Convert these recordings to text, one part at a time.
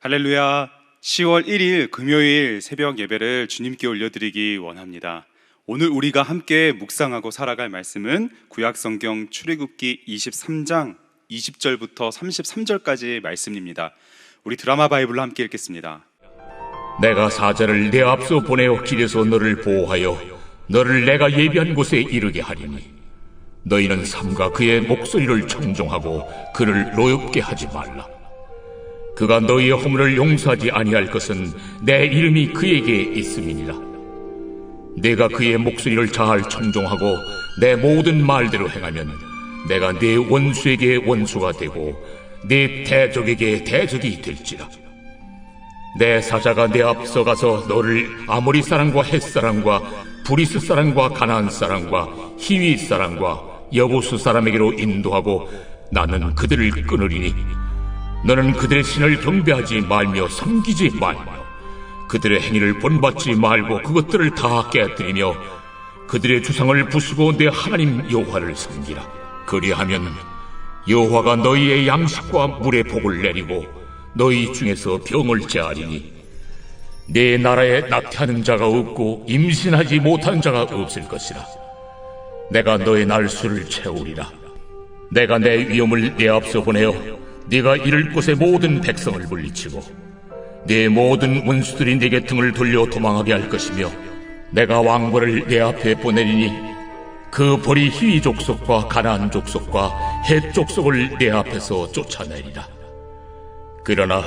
할렐루야. 10월 1일 금요일 새벽 예배를 주님께 올려드리기 원합니다. 오늘 우리가 함께 묵상하고 살아갈 말씀은 구약성경 출애굽기 23장 20절부터 33절까지 말씀입니다. 우리 드라마 바이블로 함께 읽겠습니다. 내가 사자를 내 앞서 보내어 길에서 너를 보호하여 너를 내가 예비한 곳에 이르게 하리니 너희는 삼가 그의 목소리를 청종하고 그를 노엽게 하지 말라. 그가 너희의 허물을 용서하지 아니할 것은 내 이름이 그에게 있음이니라. 내가 그의 목소리를 잘 청종하고 내 모든 말대로 행하면 내가 네 원수에게 원수가 되고 네 대적에게 대적이 될지라. 내 사자가 내 앞서 가서 너를 아모리 사람과 헷 사람과 브리스 사람과 가나안 사람과 히위 사람과 여부수 사람에게로 인도하고 나는 그들을 끊으리니 너는 그들의 신을 경배하지 말며 섬기지 말며 그들의 행위를 본받지 말고 그것들을 다 깨뜨리며 그들의 주상을 부수고 내 하나님 여호와를 섬기라. 그리하면 여호와가 너희의 양식과 물의 복을 내리고 너희 중에서 병을 제하리니 내 나라에 낙태하는 자가 없고 임신하지 못한 자가 없을 것이라. 내가 너의 날수를 채우리라. 내가 내 위엄을 내 앞서 보내어 네가 이를 곳의 모든 백성을 물리치고 네 모든 원수들이 네게 등을 돌려 도망하게 할 것이며 내가 왕벌을 네 앞에 보내리니 그 벌이 히위 족속과 가나안 족속과 헷 족속을 네 앞에서 쫓아내리라. 그러나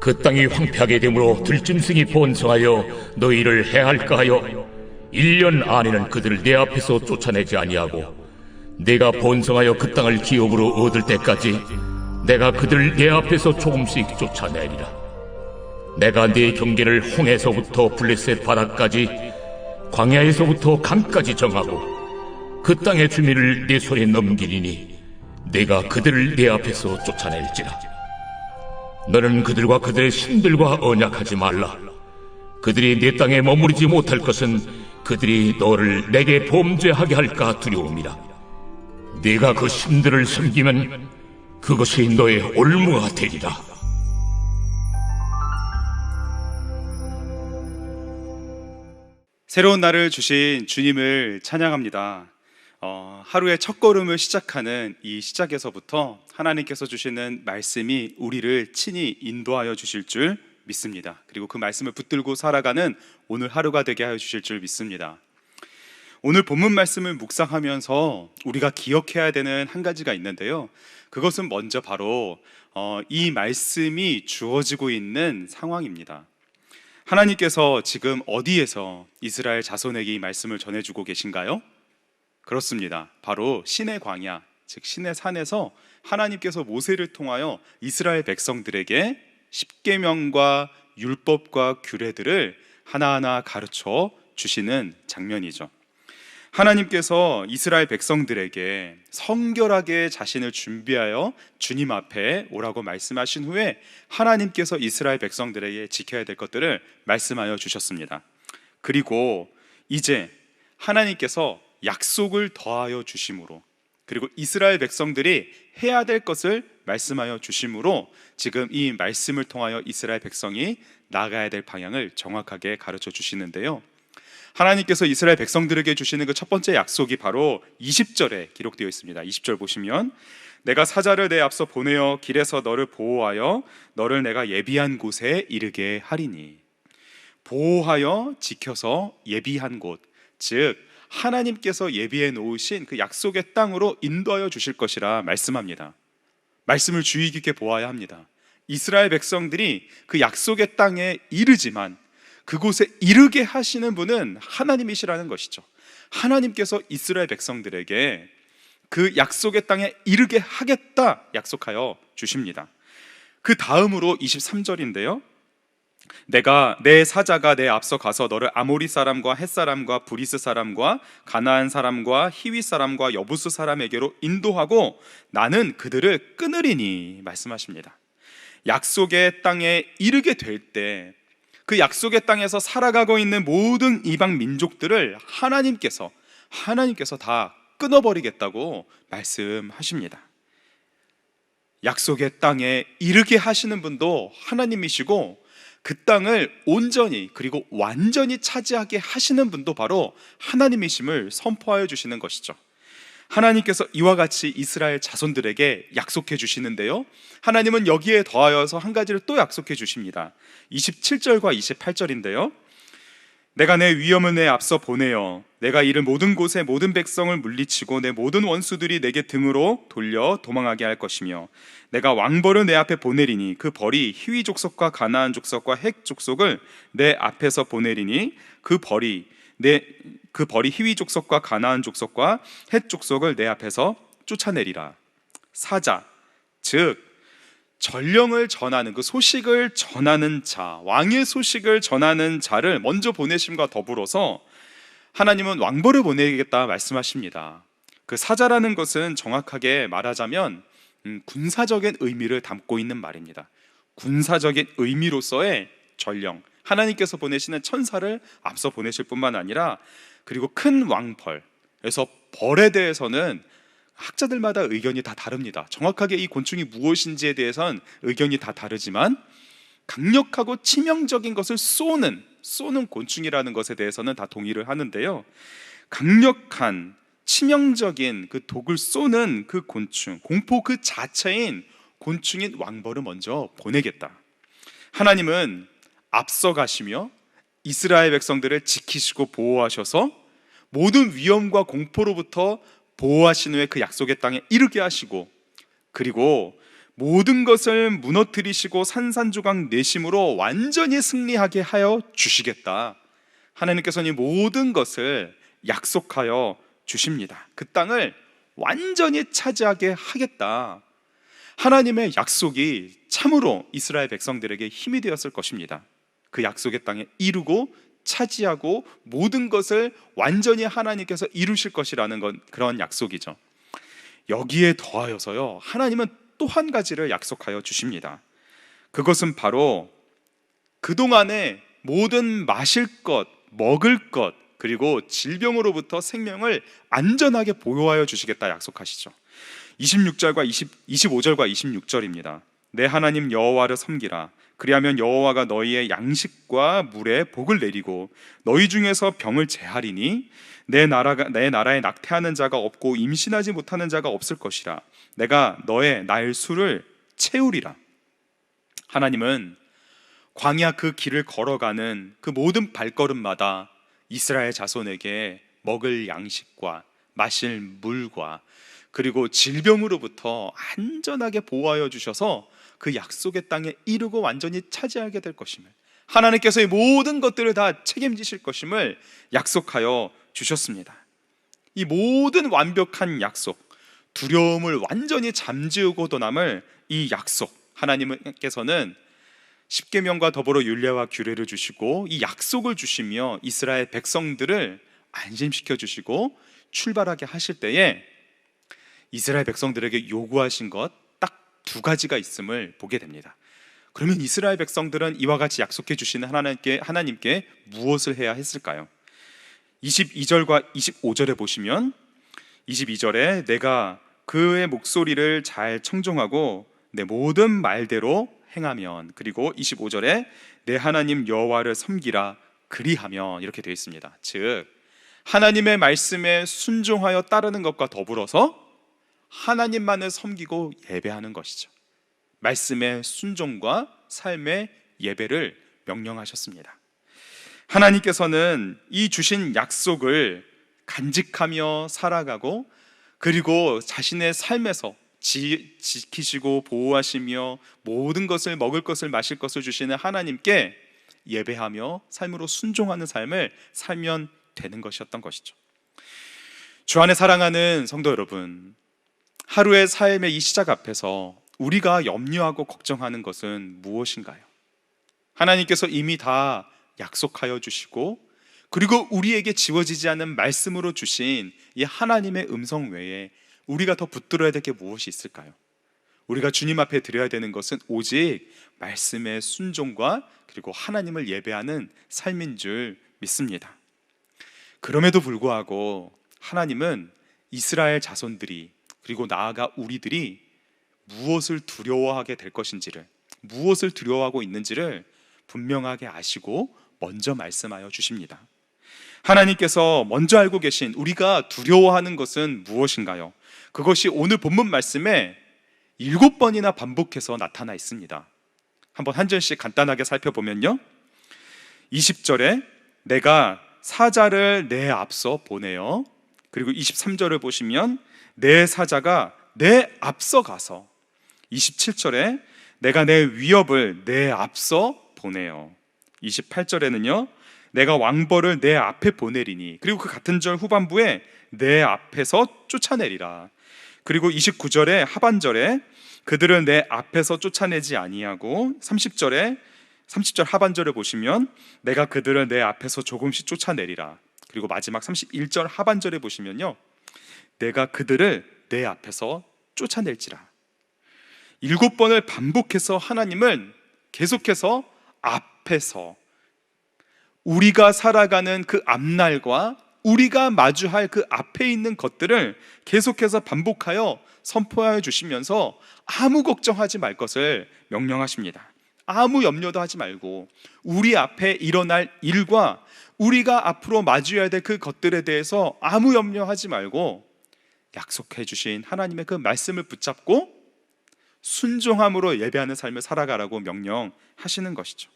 그 땅이 황폐하게 되므로 들짐승이 번성하여 너희를 해할까 하여 1년 안에는 그들을 네 앞에서 쫓아내지 아니하고 네가 번성하여 그 땅을 기업으로 얻을 때까지 내가 그들을 내 앞에서 조금씩 쫓아내리라. 내가 네 경계를 홍해서부터 블레셋 바다까지 광야에서부터 강까지 정하고 그 땅의 주민을 네 손에 넘기리니 내가 그들을 네 앞에서 쫓아낼지라. 너는 그들과 그들의 신들과 언약하지 말라. 그들이 네 땅에 머무르지 못할 것은 그들이 너를 내게 범죄하게 할까 두려움이라. 네가 그 신들을 섬기면 그것이 너의 올무가 되리라. 새로운 날을 주신 주님을 찬양합니다. 하루의 첫걸음을 시작하는 이 시작에서부터 하나님께서 주시는 말씀이 우리를 친히 인도하여 주실 줄 믿습니다. 그리고 그 말씀을 붙들고 살아가는 오늘 하루가 되게 하여 주실 줄 믿습니다. 오늘 본문 말씀을 묵상하면서 우리가 기억해야 되는 한 가지가 있는데요, 그것은 먼저 바로 이 말씀이 주어지고 있는 상황입니다. 하나님께서 지금 어디에서 이스라엘 자손에게 이 말씀을 전해주고 계신가요? 그렇습니다. 바로 신의 광야, 즉 신의 산에서 하나님께서 모세를 통하여 이스라엘 백성들에게 십계명과 율법과 규례들을 하나하나 가르쳐 주시는 장면이죠. 하나님께서 이스라엘 백성들에게 성결하게 자신을 준비하여 주님 앞에 오라고 말씀하신 후에 하나님께서 이스라엘 백성들에게 지켜야 될 것들을 말씀하여 주셨습니다. 그리고 이제 하나님께서 약속을 더하여 주심으로, 그리고 이스라엘 백성들이 해야 될 것을 말씀하여 주심으로 지금 이 말씀을 통하여 이스라엘 백성이 나가야 될 방향을 정확하게 가르쳐 주시는데요, 하나님께서 이스라엘 백성들에게 주시는 그 첫 번째 약속이 바로 20절에 기록되어 있습니다. 20절 보시면 내가 사자를 내 앞서 보내어 길에서 너를 보호하여 너를 내가 예비한 곳에 이르게 하리니. 보호하여 지켜서 예비한 곳, 즉 하나님께서 예비해 놓으신 그 약속의 땅으로 인도하여 주실 것이라 말씀합니다. 말씀을 주의 깊게 보아야 합니다. 이스라엘 백성들이 그 약속의 땅에 이르지만 그곳에 이르게 하시는 분은 하나님이시라는 것이죠. 하나님께서 이스라엘 백성들에게 그 약속의 땅에 이르게 하겠다 약속하여 주십니다. 그 다음으로 23절인데요, 내가 내 사자가 내 앞서 가서 너를 아모리 사람과 헷 사람과 브리스 사람과 가나안 사람과 히위 사람과 여부수 사람에게로 인도하고 나는 그들을 끊으리니 말씀하십니다. 약속의 땅에 이르게 될 때 그 약속의 땅에서 살아가고 있는 모든 이방 민족들을 하나님께서 다 끊어버리겠다고 말씀하십니다. 약속의 땅에 이르게 하시는 분도 하나님이시고, 그 땅을 온전히 그리고 완전히 차지하게 하시는 분도 바로 하나님이심을 선포하여 주시는 것이죠. 하나님께서 이와 같이 이스라엘 자손들에게 약속해 주시는데요, 하나님은 여기에 더하여서 한 가지를 또 약속해 주십니다. 27절과 28절인데요, 내가 내 위엄을 내 앞서 보내어 내가 이를 모든 곳에 모든 백성을 물리치고 내 모든 원수들이 내게 등으로 돌려 도망하게 할 것이며, 내가 왕벌을 내 앞에 보내리니 그 벌이 히위 족속과 가나안 족속과 헷 족속을 내 앞에서 보내리니 그 벌이 히위 족속과 가나안 족속과 헷 족속을 내 앞에서 쫓아내리라. 사자, 즉 전령을 전하는, 그 소식을 전하는 자, 왕의 소식을 전하는 자를 먼저 보내심과 더불어서 하나님은 왕벌을 보내겠다 말씀하십니다. 그 사자라는 것은 정확하게 말하자면 군사적인 의미를 담고 있는 말입니다. 군사적인 의미로서의 전령, 하나님께서 보내시는 천사를 앞서 보내실 뿐만 아니라, 그리고 큰 왕벌, 그래서 벌에 대해서는 학자들마다 의견이 다 다릅니다. 정확하게 이 곤충이 무엇인지에 대해서는 의견이 다 다르지만, 강력하고 치명적인 것을 쏘는 곤충이라는 것에 대해서는 다 동의를 하는데요, 강력한 치명적인 그 독을 쏘는 그 곤충, 공포 그 자체인 곤충인 왕벌을 먼저 보내겠다. 하나님은 앞서 가시며 이스라엘 백성들을 지키시고 보호하셔서 모든 위험과 공포로부터 보호하신 후에 그 약속의 땅에 이르게 하시고, 그리고 모든 것을 무너뜨리시고 산산조각 내심으로 완전히 승리하게 하여 주시겠다. 하나님께서는 이 모든 것을 약속하여 주십니다. 그 땅을 완전히 차지하게 하겠다. 하나님의 약속이 참으로 이스라엘 백성들에게 힘이 되었을 것입니다. 그 약속의 땅에 이루고 차지하고 모든 것을 완전히 하나님께서 이루실 것이라는 건 그런 약속이죠. 여기에 더하여서요, 하나님은 또 한 가지를 약속하여 주십니다. 그것은 바로 그동안에 모든 마실 것, 먹을 것, 그리고 질병으로부터 생명을 안전하게 보호하여 주시겠다 약속하시죠. 26절과 25절과 26절입니다. 내 하나님 여호와를 섬기라. 그리하면 여호와가 너희의 양식과 물에 복을 내리고 너희 중에서 병을 제하리니 내 나라에 낙태하는 자가 없고 임신하지 못하는 자가 없을 것이라. 내가 너의 날수를 채우리라. 하나님은 광야 그 길을 걸어가는 그 모든 발걸음마다 이스라엘 자손에게 먹을 양식과 마실 물과 그리고 질병으로부터 안전하게 보호하여 주셔서 그 약속의 땅에 이르고 완전히 차지하게 될 것임을, 하나님께서 이 모든 것들을 다 책임지실 것임을 약속하여 주셨습니다. 이 모든 완벽한 약속, 두려움을 완전히 잠재우고도 남을 이 약속, 하나님께서는 십계명과 더불어 율례와 규례를 주시고 이 약속을 주시며 이스라엘 백성들을 안심시켜 주시고 출발하게 하실 때에 이스라엘 백성들에게 요구하신 것 딱 두 가지가 있음을 보게 됩니다. 그러면 이스라엘 백성들은 이와 같이 약속해 주시는 하나님께 무엇을 해야 했을까요? 22절과 25절에 보시면, 22절에 내가 그의 목소리를 잘 청종하고 내 모든 말대로 행하면, 그리고 25절에 내 하나님 여호와를 섬기라 그리하면, 이렇게 되어 있습니다. 즉 하나님의 말씀에 순종하여 따르는 것과 더불어서 하나님만을 섬기고 예배하는 것이죠. 말씀의 순종과 삶의 예배를 명령하셨습니다. 하나님께서는 이 주신 약속을 간직하며 살아가고, 그리고 자신의 삶에서 지키시고 보호하시며 모든 것을, 먹을 것을 마실 것을 주시는 하나님께 예배하며 삶으로 순종하는 삶을 살면 되는 것이었던 것이죠. 주 안에 사랑하는 성도 여러분, 하루의 삶의 이 시작 앞에서 우리가 염려하고 걱정하는 것은 무엇인가요? 하나님께서 이미 다 약속하여 주시고, 그리고 우리에게 지워지지 않는 말씀으로 주신 이 하나님의 음성 외에 우리가 더 붙들어야 될 게 무엇이 있을까요? 우리가 주님 앞에 드려야 되는 것은 오직 말씀의 순종과 그리고 하나님을 예배하는 삶인 줄 믿습니다. 그럼에도 불구하고 하나님은 이스라엘 자손들이, 그리고 나아가 우리들이 무엇을 두려워하게 될 것인지를, 무엇을 두려워하고 있는지를 분명하게 아시고 먼저 말씀하여 주십니다. 하나님께서 먼저 알고 계신 우리가 두려워하는 것은 무엇인가요? 그것이 오늘 본문 말씀에 7번이나 반복해서 나타나 있습니다. 한번 한 절씩 간단하게 살펴보면요, 20절에 내가 사자를 내 앞서 보내어, 그리고 23절을 보시면 내 사자가 내 앞서 가서, 27절에 내가 내 위협을 내 앞서 보내어, 28절에는요 내가 왕벌을 내 앞에 보내리니, 그리고 그 같은 절 후반부에 내 앞에서 쫓아내리라. 그리고 29절에 하반절에 그들을 내 앞에서 쫓아내지 아니하고, 30절 하반절을 보시면 내가 그들을 내 앞에서 조금씩 쫓아내리라. 그리고 마지막 31절 하반절에 보시면요 내가 그들을 내 앞에서 쫓아낼지라. 7번을 반복해서 하나님은 계속해서 앞에서, 우리가 살아가는 그 앞날과 우리가 마주할 그 앞에 있는 것들을 계속해서 반복하여 선포하여 주시면서 아무 걱정하지 말 것을 명령하십니다. 아무 염려도 하지 말고 우리 앞에 일어날 일과 우리가 앞으로 마주해야 될 그 것들에 대해서 아무 염려하지 말고 약속해 주신 하나님의 그 말씀을 붙잡고 순종함으로 예배하는 삶을 살아가라고 명령하시는 것이죠.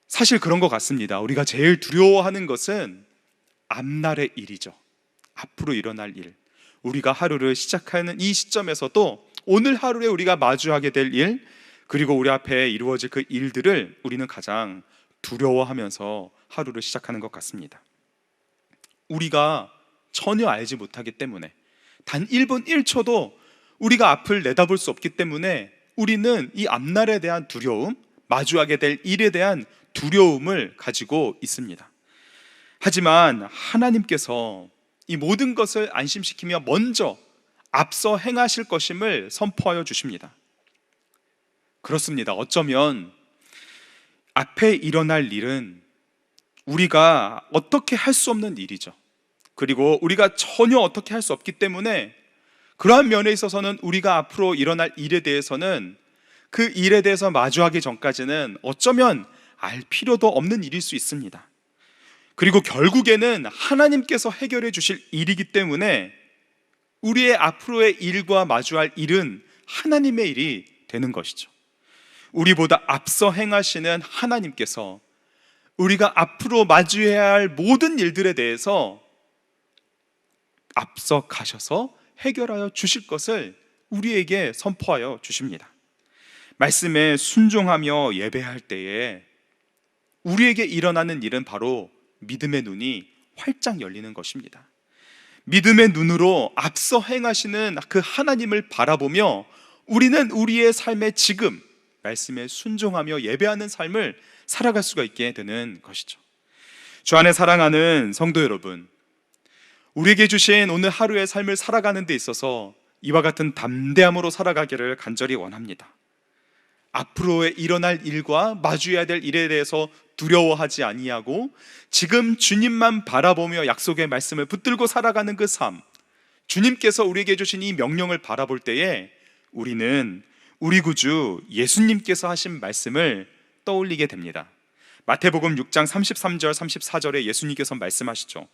사실 그런 것 같습니다. 우리가 제일 두려워하는 것은 앞날의 일이죠. 앞으로 일어날 일, 우리가 하루를 시작하는 이 시점에서도 오늘 하루에 우리가 마주하게 될 일, 그리고 우리 앞에 이루어질 그 일들을 우리는 가장 두려워하면서 하루를 시작하는 것 같습니다. 우리가 전혀 알지 못하기 때문에, 단 1분 1초도 우리가 앞을 내다볼 수 없기 때문에 우리는 이 앞날에 대한 두려움, 마주하게 될 일에 대한 두려움을 가지고 있습니다. 하지만 하나님께서 이 모든 것을 안심시키며 먼저 앞서 행하실 것임을 선포하여 주십니다. 그렇습니다. 어쩌면 앞에 일어날 일은 우리가 어떻게 할 수 없는 일이죠. 그리고 우리가 전혀 어떻게 할 수 없기 때문에 그러한 면에 있어서는 우리가 앞으로 일어날 일에 대해서는 그 일에 대해서 마주하기 전까지는 어쩌면 알 필요도 없는 일일 수 있습니다. 그리고 결국에는 하나님께서 해결해 주실 일이기 때문에 우리의 앞으로의 일과 마주할 일은 하나님의 일이 되는 것이죠. 우리보다 앞서 행하시는 하나님께서 우리가 앞으로 마주해야 할 모든 일들에 대해서 앞서 가셔서 해결하여 주실 것을 우리에게 선포하여 주십니다. 말씀에 순종하며 예배할 때에 우리에게 일어나는 일은 바로 믿음의 눈이 활짝 열리는 것입니다. 믿음의 눈으로 앞서 행하시는 그 하나님을 바라보며 우리는 우리의 삶의 지금 말씀에 순종하며 예배하는 삶을 살아갈 수가 있게 되는 것이죠. 주 안에 사랑하는 성도 여러분, 우리에게 주신 오늘 하루의 삶을 살아가는 데 있어서 이와 같은 담대함으로 살아가기를 간절히 원합니다. 앞으로의 일어날 일과 마주해야 될 일에 대해서 두려워하지 아니하고 지금 주님만 바라보며 약속의 말씀을 붙들고 살아가는 그 삶, 주님께서 우리에게 주신 이 명령을 바라볼 때에 우리는 우리 구주 예수님께서 하신 말씀을 떠올리게 됩니다. 마태복음 6장 33절 34절에 예수님께서 말씀하시죠.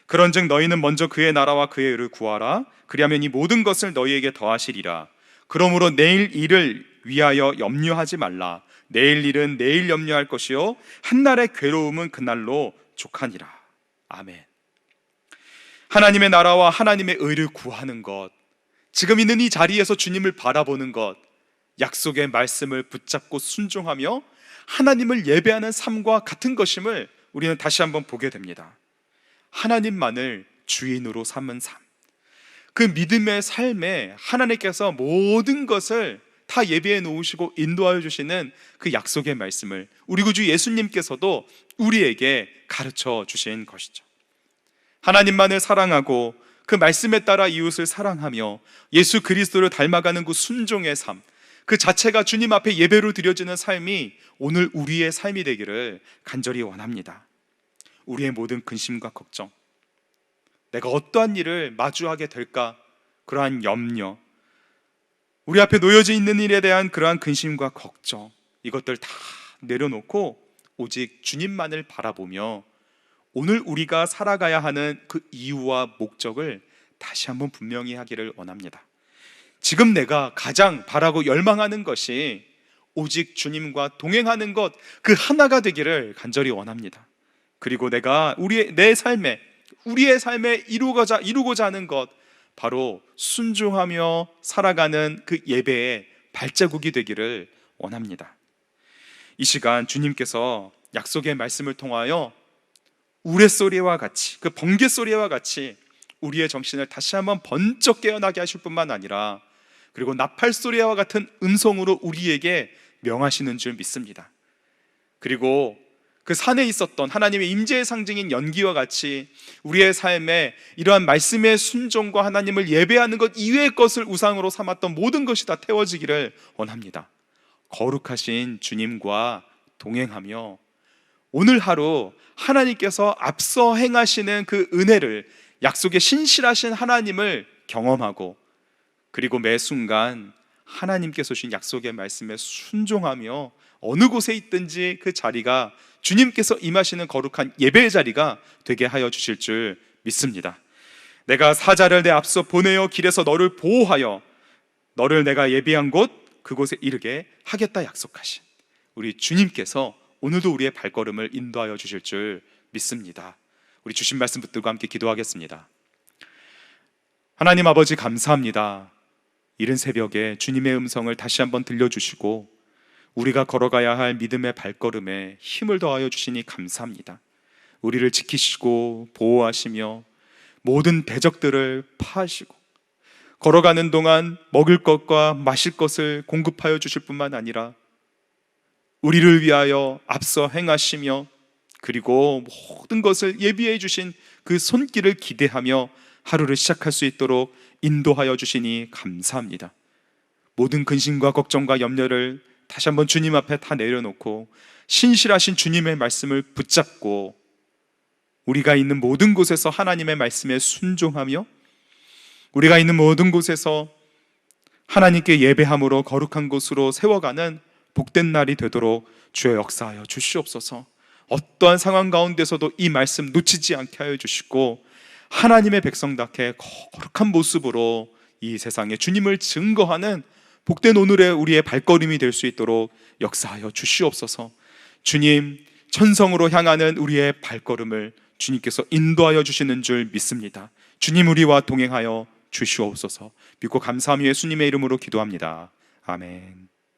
그런즉 너희는 먼저 그의 나라와 그의 의를 구하라. 그리하면 이 모든 것을 너희에게 더하시리라. 그러므로 내일 일을 위하여 염려하지 말라. 내일 일은 내일 염려할 것이요 한날의 괴로움은 그날로 족하니라. 아멘. 하나님의 나라와 하나님의 의를 구하는 것, 지금 있는 이 자리에서 주님을 바라보는 것, 약속의 말씀을 붙잡고 순종하며 하나님을 예배하는 삶과 같은 것임을 우리는 다시 한번 보게 됩니다. 하나님만을 주인으로 삼은 삶, 그 믿음의 삶에 하나님께서 모든 것을 다 예비해 놓으시고 인도하여 주시는 그 약속의 말씀을 우리 구주 예수님께서도 우리에게 가르쳐 주신 것이죠. 하나님만을 사랑하고 그 말씀에 따라 이웃을 사랑하며 예수 그리스도를 닮아가는 그 순종의 삶, 그 자체가 주님 앞에 예배로 드려지는 삶이 오늘 우리의 삶이 되기를 간절히 원합니다. 우리의 모든 근심과 걱정, 내가 어떠한 일을 마주하게 될까, 그러한 염려, 우리 앞에 놓여져 있는 일에 대한 그러한 근심과 걱정, 이것들 다 내려놓고 오직 주님만을 바라보며 오늘 우리가 살아가야 하는 그 이유와 목적을 다시 한번 분명히 하기를 원합니다. 지금 내가 가장 바라고 열망하는 것이 오직 주님과 동행하는 것, 그 하나가 되기를 간절히 원합니다. 그리고 내가 우리의 삶에 이루고자 하는 것, 바로 순종하며 살아가는 그 예배의 발자국이 되기를 원합니다. 이 시간 주님께서 약속의 말씀을 통하여 우레소리와 같이, 그 번개소리와 같이 우리의 정신을 다시 한번 번쩍 깨어나게 하실 뿐만 아니라, 그리고 나팔소리와 같은 음성으로 우리에게 명하시는 줄 믿습니다. 그리고 그 산에 있었던 하나님의 임재의 상징인 연기와 같이 우리의 삶에 이러한 말씀의 순종과 하나님을 예배하는 것 이외의 것을 우상으로 삼았던 모든 것이 다 태워지기를 원합니다. 거룩하신 주님과 동행하며 오늘 하루 하나님께서 앞서 행하시는 그 은혜를, 약속의 신실하신 하나님을 경험하고, 그리고 매 순간 하나님께서 주신 약속의 말씀에 순종하며 어느 곳에 있든지 그 자리가 주님께서 임하시는 거룩한 예배의 자리가 되게 하여 주실 줄 믿습니다. 내가 사자를 내 앞서 보내어 길에서 너를 보호하여 너를 내가 예비한 곳 그곳에 이르게 하겠다 약속하신 우리 주님께서 오늘도 우리의 발걸음을 인도하여 주실 줄 믿습니다. 우리 주신 말씀 붙들고 함께 기도하겠습니다. 하나님 아버지, 감사합니다. 이른 새벽에 주님의 음성을 다시 한번 들려주시고 우리가 걸어가야 할 믿음의 발걸음에 힘을 더하여 주시니 감사합니다. 우리를 지키시고 보호하시며 모든 대적들을 파하시고 걸어가는 동안 먹을 것과 마실 것을 공급하여 주실 뿐만 아니라 우리를 위하여 앞서 행하시며, 그리고 모든 것을 예비해 주신 그 손길을 기대하며 하루를 시작할 수 있도록 인도하여 주시니 감사합니다. 모든 근심과 걱정과 염려를 다시 한번 주님 앞에 다 내려놓고 신실하신 주님의 말씀을 붙잡고 우리가 있는 모든 곳에서 하나님의 말씀에 순종하며 우리가 있는 모든 곳에서 하나님께 예배함으로 거룩한 곳으로 세워가는 복된 날이 되도록 주여 역사하여 주시옵소서. 어떠한 상황 가운데서도 이 말씀 놓치지 않게 하여 주시고 하나님의 백성답게 거룩한 모습으로 이 세상에 주님을 증거하는 복된 오늘의 우리의 발걸음이 될 수 있도록 역사하여 주시옵소서. 주님, 천성으로 향하는 우리의 발걸음을 주님께서 인도하여 주시는 줄 믿습니다. 주님, 우리와 동행하여 주시옵소서. 믿고 감사하며 예수님의 이름으로 기도합니다. 아멘.